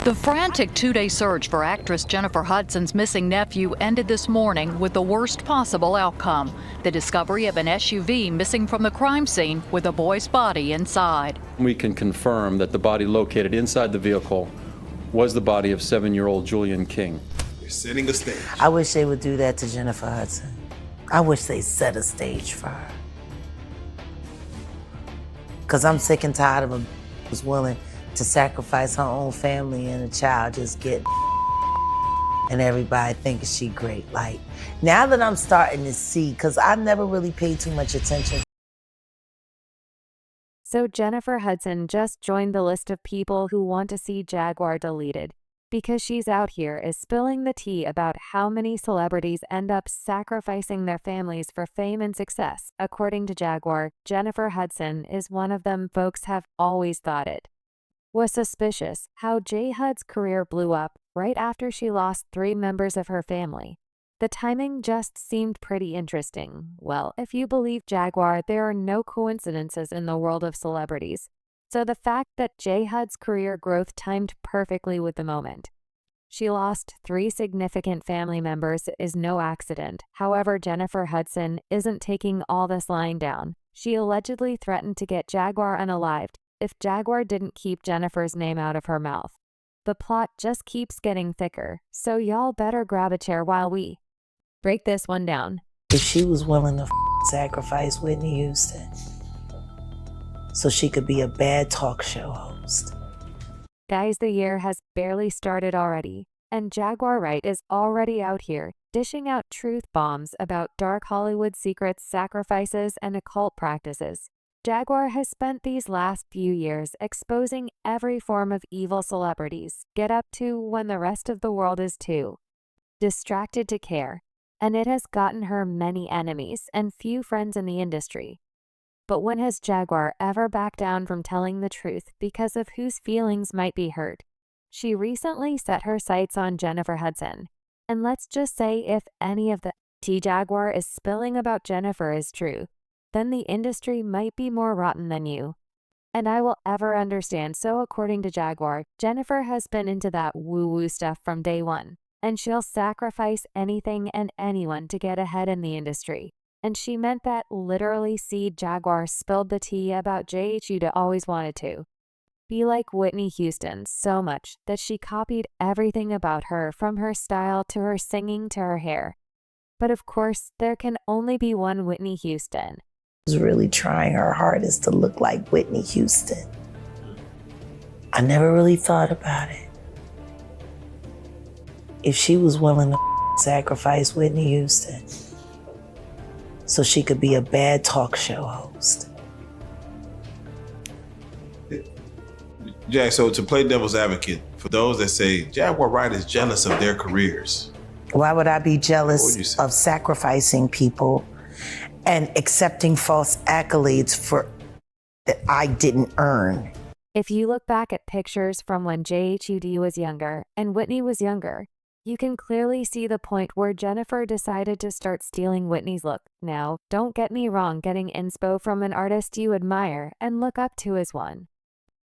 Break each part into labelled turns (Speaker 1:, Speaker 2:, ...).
Speaker 1: The frantic two-day search for actress Jennifer Hudson's missing nephew ended this morning with the worst possible outcome: the discovery of an SUV missing from the crime scene with a boy's body inside.
Speaker 2: We can confirm that the body located inside the vehicle was the body of 7-year-old Julian King.
Speaker 3: They're setting a stage.
Speaker 4: I wish they would do that to Jennifer Hudson. I wish they set a stage for her. Because I'm sick and tired of a who's willing to sacrifice her own family and a child just get and everybody thinking she great. Like, now that I'm starting to see, because I never really paid too much attention.
Speaker 5: So Jennifer Hudson just joined the list of people who want to see Jaguar deleted, because she's out here is spilling the tea about how many celebrities end up sacrificing their families for fame and success. According to Jaguar, Jennifer Hudson is one of them. Folks have always thought it was suspicious how J-Hud's career blew up right after she lost 3 members of her family. The timing just seemed pretty interesting. Well, if you believe Jaguar, there are no coincidences in the world of celebrities. So the fact that J-Hud's career growth timed perfectly with the moment. She lost 3 significant family members is no accident. However, Jennifer Hudson isn't taking all this lying down. She allegedly threatened to get Jaguar unalived if Jaguar didn't keep Jennifer's name out of her mouth. The plot just keeps getting thicker, so y'all better grab a chair while we break this one down.
Speaker 4: If she was willing to sacrifice Whitney Houston so she could be a bad talk show host.
Speaker 5: Guys, the year has barely started already, and Jaguar Wright is already out here dishing out truth bombs about dark Hollywood secrets, sacrifices, and occult practices. Jaguar has spent these last few years exposing every form of evil celebrities get up to when the rest of the world is too distracted to care, and it has gotten her many enemies and few friends in the industry. But when has Jaguar ever backed down from telling the truth because of whose feelings might be hurt? She recently set her sights on Jennifer Hudson, and let's just say if any of the tea Jaguar is spilling about Jennifer is true, then the industry might be more rotten than you and I will ever understand. So according to Jaguar, Jennifer has been into that woo-woo stuff from day one, and she'll sacrifice anything and anyone to get ahead in the industry. And she meant that literally. See, Jaguar spilled the tea about J-Hud always wanted to be like Whitney Houston so much that she copied everything about her, from her style to her singing to her hair. But of course, there can only be one Whitney Houston.
Speaker 4: Was really trying her hardest to look like Whitney Houston. I never really thought about it. If she was willing to sacrifice Whitney Houston so she could be a bad talk show host.
Speaker 3: Jack, so to play devil's advocate, for those that say Jaguar Wright is jealous of their careers.
Speaker 4: Why would I be
Speaker 3: What would you
Speaker 4: jealous
Speaker 3: say?
Speaker 4: of sacrificing people and accepting false accolades for that I didn't earn?
Speaker 5: If you look back at pictures from when J-Hud was younger and Whitney was younger, you can clearly see the point where Jennifer decided to start stealing Whitney's look. Now, don't get me wrong, getting inspo from an artist you admire and look up to is one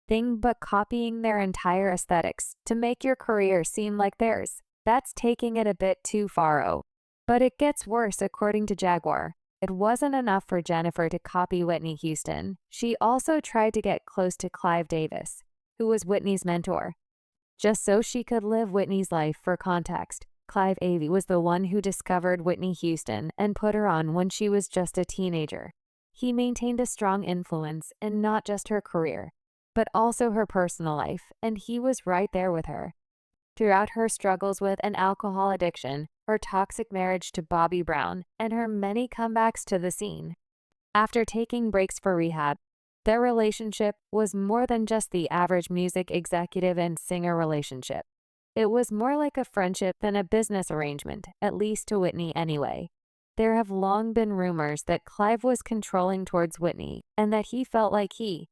Speaker 5: thing, but copying their entire aesthetics to make your career seem like theirs, that's taking it a bit too far. But it gets worse. According to Jaguar, it wasn't enough for Jennifer to copy Whitney Houston. She also tried to get close to Clive Davis, who was Whitney's mentor, just so she could live Whitney's life. For context, Clive Davey was the one who discovered Whitney Houston and put her on when she was just a teenager. He maintained a strong influence in not just her career, but also her personal life, and he was right there with her throughout her struggles with an alcohol addiction, her toxic marriage to Bobby Brown, and her many comebacks to the scene. After taking breaks for rehab, their relationship was more than just the average music executive and singer relationship. It was more like a friendship than a business arrangement, at least to Whitney anyway. There have long been rumors that Clive was controlling towards Whitney and that he felt like he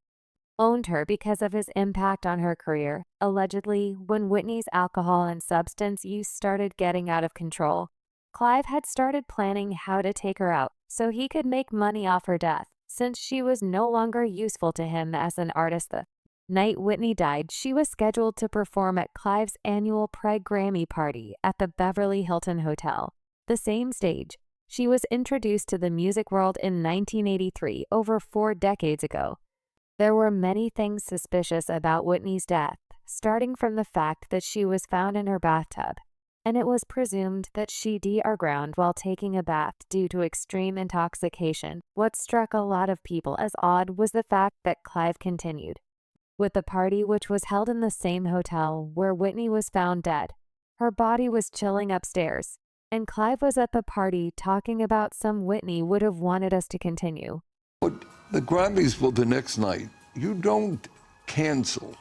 Speaker 5: owned her because of his impact on her career. Allegedly, when Whitney's alcohol and substance use started getting out of control, Clive had started planning how to take her out so he could make money off her death, since she was no longer useful to him as an artist. The Night Whitney died, she was scheduled to perform at Clive's annual Grammy party at the Beverly Hilton Hotel, the same stage. She was introduced to the music world in 1983, over 4 decades ago. There were many things suspicious about Whitney's death, starting from the fact that she was found in her bathtub, and it was presumed that she drowned while taking a bath due to extreme intoxication. What struck a lot of people as odd was the fact that Clive continued with the party, which was held in the same hotel where Whitney was found dead. Her body was chilling upstairs, and Clive was at the party talking about some Whitney would have wanted us to continue.
Speaker 6: But the Grammys were the next night. You don't cancel.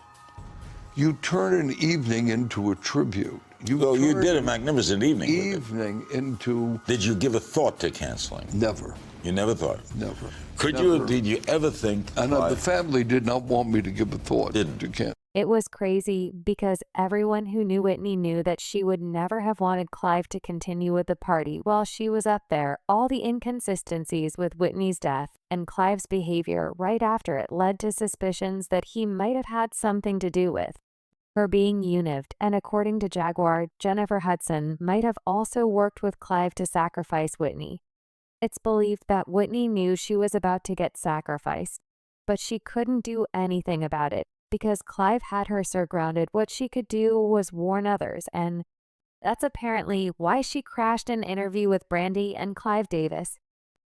Speaker 6: You turn an evening into a tribute.
Speaker 7: You did a magnificent evening.
Speaker 6: Into.
Speaker 7: Did you give a thought to canceling?
Speaker 6: Never.
Speaker 7: You never thought?
Speaker 6: Never.
Speaker 7: Did you ever think?
Speaker 6: And the family did not want me to give a thought to cancel.
Speaker 5: It was crazy because everyone who knew Whitney knew that she would never have wanted Clive to continue with the party while she was up there. All the inconsistencies with Whitney's death and Clive's behavior right after it led to suspicions that he might have had something to do with her being eunived, and according to Jaguar, Jennifer Hudson might have also worked with Clive to sacrifice Whitney. It's believed that Whitney knew she was about to get sacrificed, but she couldn't do anything about it because Clive had her surrounded. What she could do was warn others, and that's apparently why she crashed an interview with Brandy and Clive Davis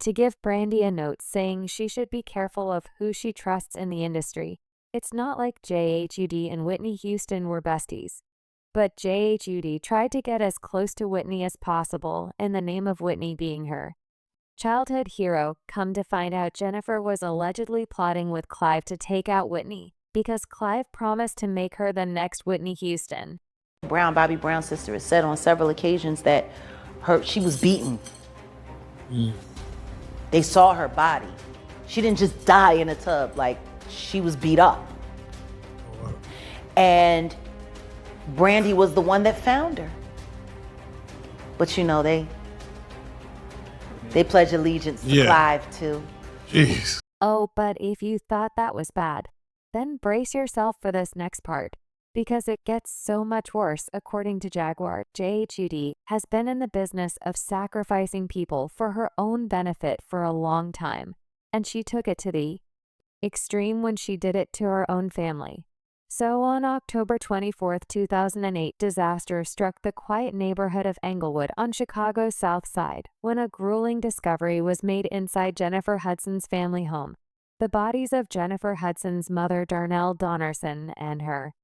Speaker 5: to give Brandy a note saying she should be careful of who she trusts in the industry. It's not like J-Hud and Whitney Houston were besties, but J-Hud tried to get as close to Whitney as possible in the name of Whitney being her childhood hero. Come to find out, Jennifer was allegedly plotting with Clive to take out Whitney because Clive promised to make her the next Whitney Houston.
Speaker 8: Bobby Brown's sister, has said on several occasions that she was beaten. They saw her body. She didn't just die in a tub, like she was beat up. And Brandy was the one that found her. But you know, they pledge allegiance to Clive too.
Speaker 9: Jeez.
Speaker 5: Oh, but if you thought that was bad, then brace yourself for this next part, because it gets so much worse. According to Jaguar, J-Hud has been in the business of sacrificing people for her own benefit for a long time, and she took it to the extreme when she did it to her own family. So on October 24, 2008, disaster struck the quiet neighborhood of Englewood on Chicago's South Side when a grueling discovery was made inside Jennifer Hudson's family home. The bodies of Jennifer Hudson's mother, Darnell Donnerson, and her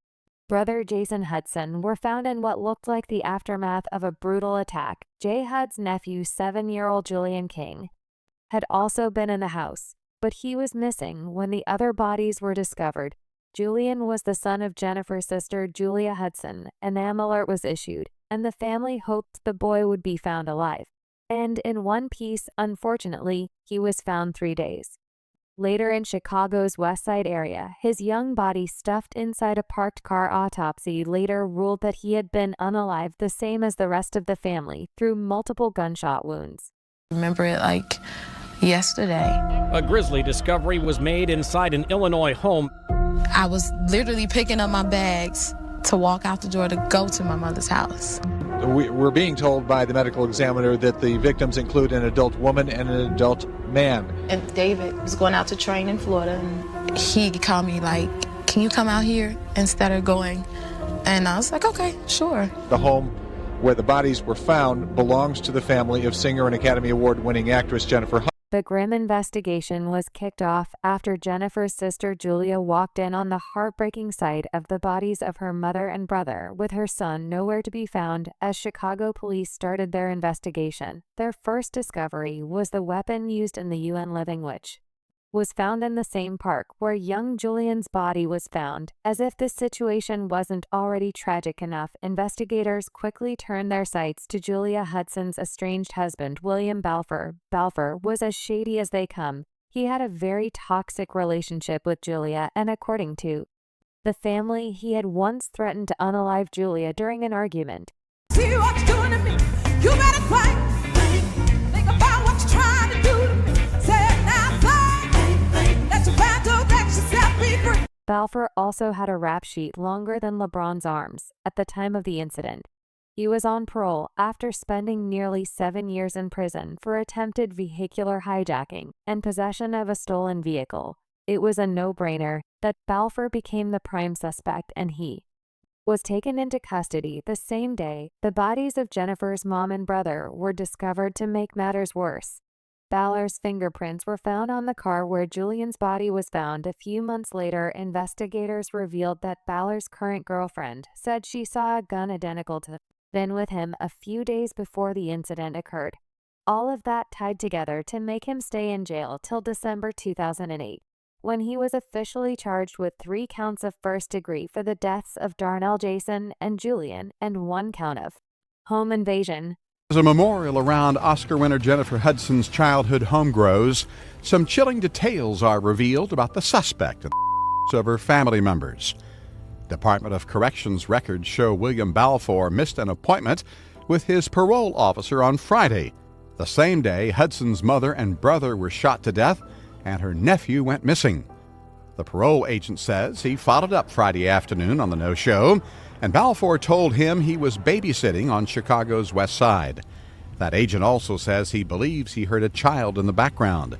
Speaker 5: brother, Jason Hudson, were found in what looked like the aftermath of a brutal attack. J-Hud's nephew, 7-year-old Julian King, had also been in the house, but he was missing when the other bodies were discovered. Julian was the son of Jennifer's sister, Julia Hudson. An alert was issued, and the family hoped the boy would be found alive. And in one piece, unfortunately, he was found 3 days later in Chicago's West Side area. His young body stuffed inside a parked car. Autopsy later ruled that he had been unalived, the same as the rest of the family, through multiple gunshot wounds.
Speaker 10: Remember it like yesterday.
Speaker 11: A grisly discovery was made inside an Illinois home.
Speaker 10: I was literally picking up my bags to walk out the door to go to my mother's house.
Speaker 9: We're being told by the medical examiner that the victims include an adult woman and an adult man.
Speaker 10: And David was going out to train in Florida, and he called me like, can you come out here instead of going? And I was like, okay, sure.
Speaker 9: The home where the bodies were found belongs to the family of singer and Academy Award-winning actress Jennifer Hudson.
Speaker 5: The grim investigation was kicked off after Jennifer's sister Julia walked in on the heartbreaking sight of the bodies of her mother and brother, with her son nowhere to be found. As Chicago police started their investigation, their first discovery was the weapon used in the UN living, which was found in the same park where young Julian's body was found. As if this situation wasn't already tragic enough, investigators quickly turned their sights to Julia Hudson's estranged husband, William Balfour. Balfour was as shady as they come. He had a very toxic relationship with Julia, and according to the family, he had once threatened to unalive Julia during an argument.
Speaker 12: See what you're doing to me. You better think about what you're trying to do to me. Say it now, let your battle, let yourself be free.
Speaker 5: Balfour also had a rap sheet longer than LeBron's arms at the time of the incident. He was on parole after spending nearly 7 years in prison for attempted vehicular hijacking and possession of a stolen vehicle. It was a no-brainer that Balfour became the prime suspect, and he was taken into custody the same day the bodies of Jennifer's mom and brother were discovered. To make matters worse, Balor's fingerprints were found on the car where Julian's body was found. A few months later, investigators revealed that Balor's current girlfriend said she saw a gun identical to been with him a few days before the incident occurred. All of that tied together to make him stay in jail till December 2008, when he was officially charged with 3 counts of first degree for the deaths of Darnell, Jason, and Julian, and 1 count of home invasion.
Speaker 13: As a memorial around Oscar winner Jennifer Hudson's childhood home grows, some chilling details are revealed about the suspect and of her family members. Department of Corrections records show William Balfour missed an appointment with his parole officer on Friday, the same day Hudson's mother and brother were shot to death and her nephew went missing. The parole agent says he followed up Friday afternoon on the no-show, and Balfour told him he was babysitting on Chicago's West Side. That agent also says he believes he heard a child in the background.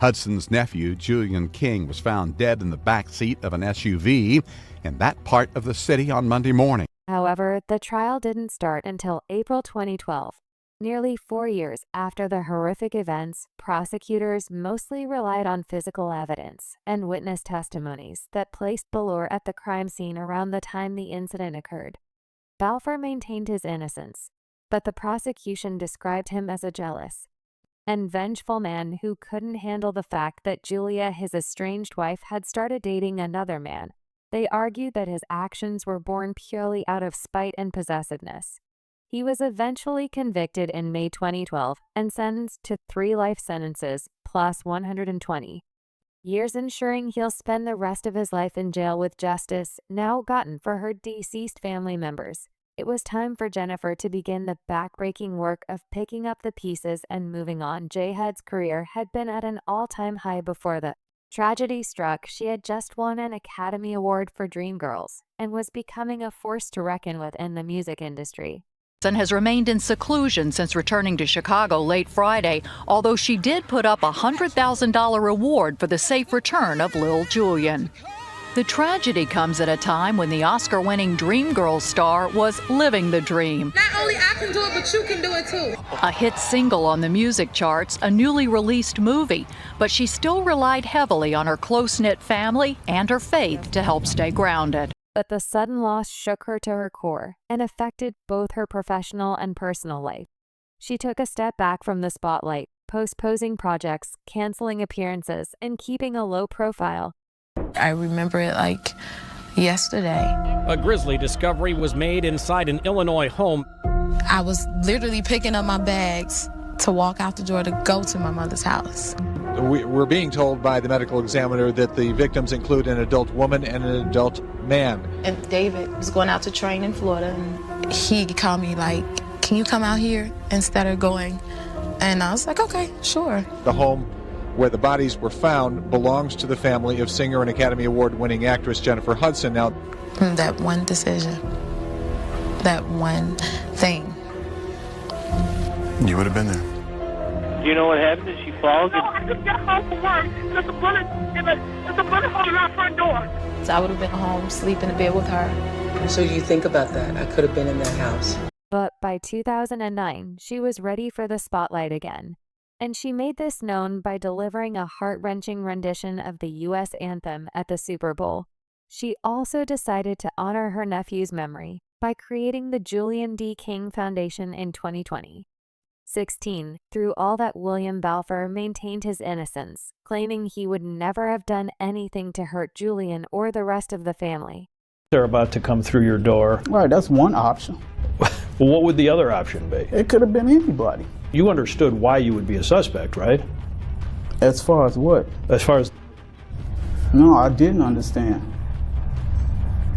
Speaker 13: Hudson's nephew, Julian King, was found dead in the back seat of an SUV in that part of the city on Monday morning.
Speaker 5: However, the trial didn't start until April 2012. Nearly 4 years after the horrific events, prosecutors mostly relied on physical evidence and witness testimonies that placed Balfour at the crime scene around the time the incident occurred. Balfour maintained his innocence, but the prosecution described him as a jealous and vengeful man who couldn't handle the fact that Julia, his estranged wife, had started dating another man. They argued that his actions were born purely out of spite and possessiveness. He was eventually convicted in May 2012 and sentenced to 3 life sentences plus 120 years, ensuring he'll spend the rest of his life in jail with justice now gotten for her deceased family members. It was time for Jennifer to begin the backbreaking work of picking up the pieces and moving on. J-Hud's career had been at an all-time high before the tragedy struck. She had just won an Academy Award for Dreamgirls and was becoming a force to reckon with in the music industry.
Speaker 1: Hudson has remained in seclusion since returning to Chicago late Friday, although she did put up a $100,000 reward for the safe return of Lil Julian. The tragedy comes at a time when the Oscar-winning Dreamgirls star was living the dream.
Speaker 12: Not only I can do it, but you can do it too.
Speaker 1: A hit single on the music charts, a newly released movie, but she still relied heavily on her close-knit family and her faith to help stay grounded.
Speaker 5: But the sudden loss shook her to her core and affected both her professional and personal life. She took a step back from the spotlight, postponing projects, canceling appearances, and keeping a low profile.
Speaker 10: I remember it like yesterday.
Speaker 11: A grisly discovery was made inside an Illinois home.
Speaker 10: I was literally picking up my bags to walk out the door to go to my mother's house.
Speaker 9: We're being told by the medical examiner that the victims include an adult woman and an adult man.
Speaker 10: And David was going out to train in Florida, and he called me like, can you come out here instead of going? And I was like, okay, sure.
Speaker 9: The home where the bodies were found belongs to the family of singer and Academy Award-winning actress Jennifer Hudson. Now,
Speaker 10: that one decision, that one thing.
Speaker 14: You would have been there.
Speaker 15: Do you know what happened? Did she fall?
Speaker 12: No, I just got home from work. There's a bullet hole in our front door.
Speaker 10: So I would have been home, sleep in the bed with her.
Speaker 16: So you think about that. I could have been in that house.
Speaker 5: But by 2009, she was ready for the spotlight again. And she made this known by delivering a heart-wrenching rendition of the U.S. anthem at the Super Bowl. She also decided to honor her nephew's memory by creating the Julian D. King Foundation in 2020. 16. Through all that, William Balfour maintained his innocence, claiming he would never have done anything to hurt Julian or the rest of the family.
Speaker 15: They're about to come through your door.
Speaker 17: Right, that's one option.
Speaker 15: Well, what would the other option be?
Speaker 17: It could have been anybody.
Speaker 15: You understood why you would be a suspect, right?
Speaker 17: As far as what?
Speaker 15: As far as...
Speaker 17: No, I didn't understand.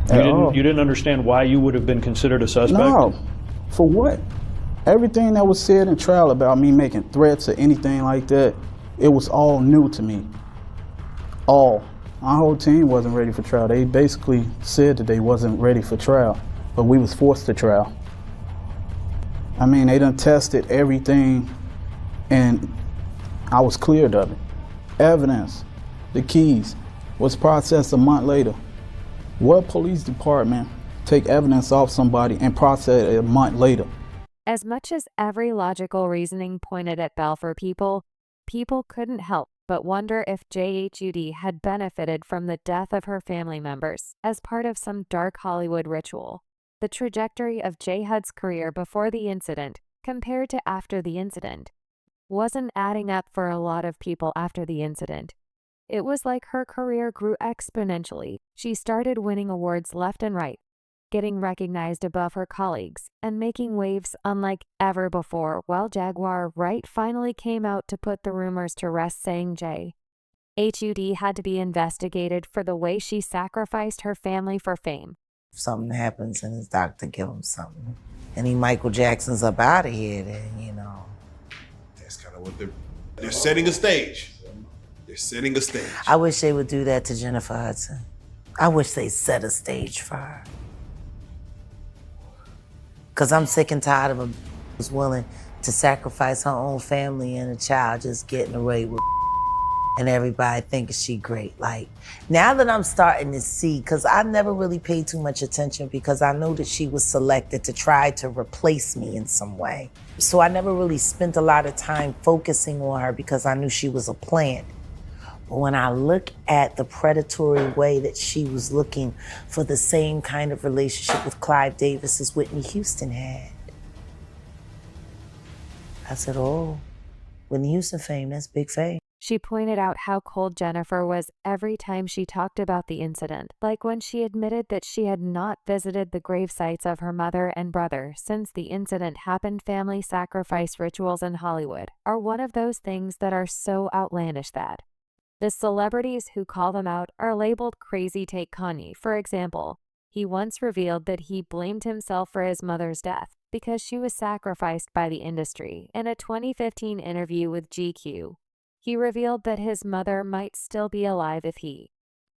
Speaker 15: You didn't understand why you would have been considered a suspect?
Speaker 17: No. For what? Everything that was said in trial about me making threats or anything like that, it was all new to me. All. Our whole team wasn't ready for trial. They basically said that they wasn't ready for trial, but we was forced to trial. I mean, they done tested everything, and I was cleared of it. Evidence, the keys, was processed a month later. What police department take evidence off somebody and process it a month later?
Speaker 5: As much as every logical reasoning pointed at Balfour people couldn't help but wonder if J-Hud had benefited from the death of her family members as part of some dark Hollywood ritual. The trajectory of J-Hud's career before the incident, compared to after the incident, wasn't adding up for a lot of people after the incident. It was like her career grew exponentially. She started winning awards left and right, getting recognized above her colleagues, and making waves unlike ever before, while Jaguar Wright finally came out to put the rumors to rest, saying J-Hud had to be investigated for the way she sacrificed her family for fame.
Speaker 4: If something happens and his doctor give him something, and he Michael Jackson's up out of here, then, you know.
Speaker 3: That's kind of what they're setting a stage. They're setting a stage.
Speaker 4: I wish they would do that to Jennifer Hudson. I wish they set a stage for her. Because I'm sick and tired of a who's willing to sacrifice her own family and a child just getting away with and everybody thinking she great. Like, now that I'm starting to see, because I never really paid too much attention because I know that she was selected to try to replace me in some way. So I never really spent a lot of time focusing on her because I knew she was a plant. But when I look at the predatory way that she was looking for the same kind of relationship with Clive Davis as Whitney Houston had, I said, oh, Whitney Houston fame, that's big fame.
Speaker 5: She pointed out how cold Jennifer was every time she talked about the incident, like when she admitted that she had not visited the grave sites of her mother and brother since the incident happened. Family sacrifice rituals in Hollywood are one of those things that are so outlandish that the celebrities who call them out are labeled crazy. Take Kanye, for example. He once revealed that he blamed himself for his mother's death because she was sacrificed by the industry. In a 2015 interview with GQ, he revealed that his mother might still be alive if he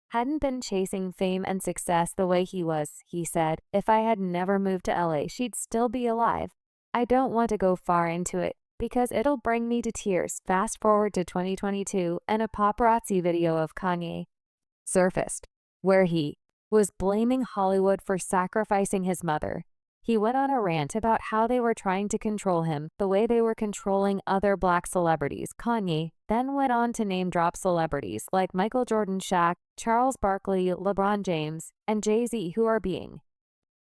Speaker 5: hadn't been chasing fame and success the way he was. He said, "If I had never moved to LA, she'd still be alive. I don't want to go far into it because it'll bring me to tears." Fast forward to 2022, and a paparazzi video of Kanye surfaced where he was blaming Hollywood for sacrificing his mother. He went on a rant about how they were trying to control him the way they were controlling other black celebrities. Kanye then went on to name drop celebrities like Michael Jordan, Shaq, Charles Barkley, LeBron James, and Jay-Z, who are being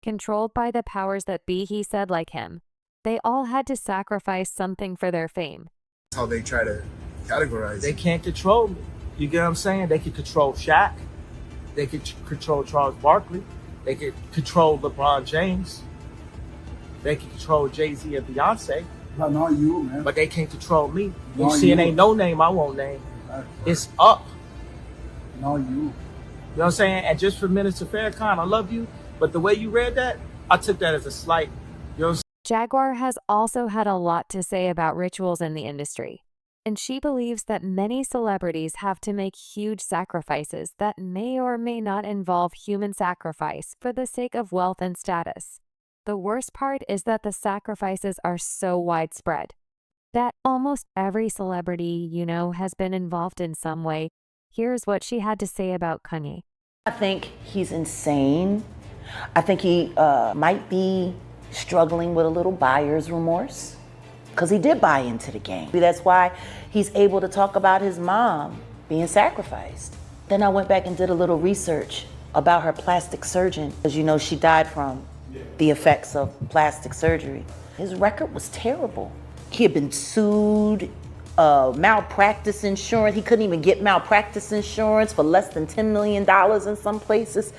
Speaker 5: controlled by the powers that be. He said, like him, they all had to sacrifice something for their fame.
Speaker 14: That's how they try to categorize.
Speaker 18: They can't control me. You get what I'm saying? They could control Shaq. They could control Charles Barkley. They could control LeBron James. They can control Jay-Z and Beyonce.
Speaker 14: But not you, man.
Speaker 18: But they can't control me. You
Speaker 14: Not
Speaker 18: see, it
Speaker 14: you.
Speaker 18: ain't no name I won't name. It's up.
Speaker 14: Not you.
Speaker 18: You know what I'm saying? And just for Minister Farrakhan, I love you. But the way you read that, I took that as a slight. You know what I'm saying?
Speaker 5: Jaguar has also had a lot to say about rituals in the industry, and she believes that many celebrities have to make huge sacrifices that may or may not involve human sacrifice for the sake of wealth and status. The worst part is that the sacrifices are so widespread that almost every celebrity you know has been involved in some way. Here's what she had to say about Kanye.
Speaker 8: I think he's insane. I think he might be struggling with a little buyer's remorse because he did buy into the game. That's why he's able to talk about his mom being sacrificed. Then I went back and did a little research about her plastic surgeon. As you know, she died from the effects of plastic surgery. His record was terrible. He had been sued, malpractice insurance. He couldn't even get malpractice insurance for less than $10 million in some places.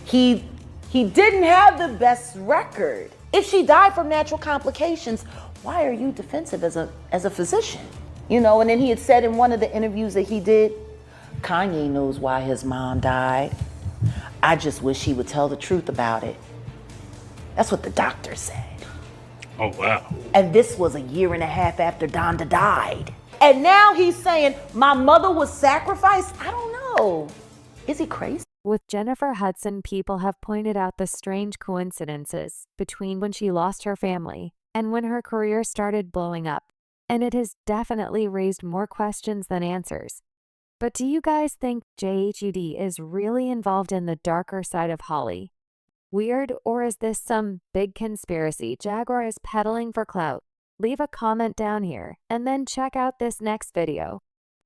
Speaker 8: He didn't have the best record. If she died from natural complications, why are you defensive as a physician? You know, and then he had said in one of the interviews that he did, Kanye knows why his mom died. I just wish he would tell the truth about it. That's what the doctor said.
Speaker 11: Oh, wow.
Speaker 8: And this was a year and a half after Donda died. And now he's saying, my mother was sacrificed? I don't know. Is he crazy?
Speaker 5: With Jennifer Hudson, people have pointed out the strange coincidences between when she lost her family and when her career started blowing up, and it has definitely raised more questions than answers. But do you guys think J-Hud is really involved in the darker side of Holly? Weird, or is this some big conspiracy Jaguar is peddling for clout? Leave a comment down here, and then check out this next video.